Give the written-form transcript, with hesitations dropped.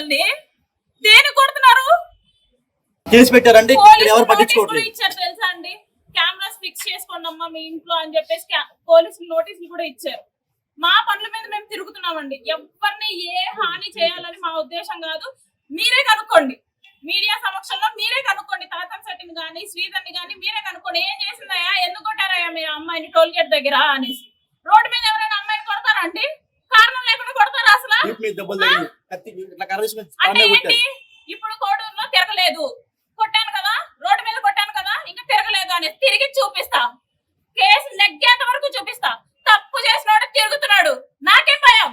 మమ్మల్ని దేని కొడుతున్నారు? కేసు పెట్టారండి, ఎవరు పట్టించుకోవట్లేదు. ఇచ్చారు తెలుసా అండి, కెమెరాస్ ఫిక్స్ చేసుకోండి అమ్మా మీ ఇంట్లో అని చెప్పేసి పోలీసులు నోటీసులు కూడా ఇచ్చారు. మా పనుల మీద మేము తిరుగుతున్నామండి. ఎవరిని ఏ హాని చేయాలని మా ఉద్దేశం కాదు. మీరే కనుక్కోండి, మీడియా సమక్షంలో మీరే కనుక్కోండి. తాతన్ శెట్టిని గానీ శ్రీధర్ని గానీ మీరే కనుక్కోండి. ఏం చేసిందయ్యా, ఎందుకు కొట్టారయ్యా మీ అమ్మాయిని టోల్ గేట్ దగ్గర అనేసి. రోడ్డు మీద ఎవరైనా అమ్మాయిని కొడతారా అండి? కారణం లేకుండా కొడతారా అసలు? అంటే ఏంటి, ఇప్పుడు కోడూరులో తిరగలేదు, కొట్టాను కదా, రోడ్డు మీద కొట్టాను కదా, ఇంకా తిరగలేదు అనేసి తిరిగి చూపిస్తా. కేసు నెగ్గేంత వరకు చూపిస్తా. తప్పు చేసినోడు తిరుగుతున్నాడు, నాకేం భయం?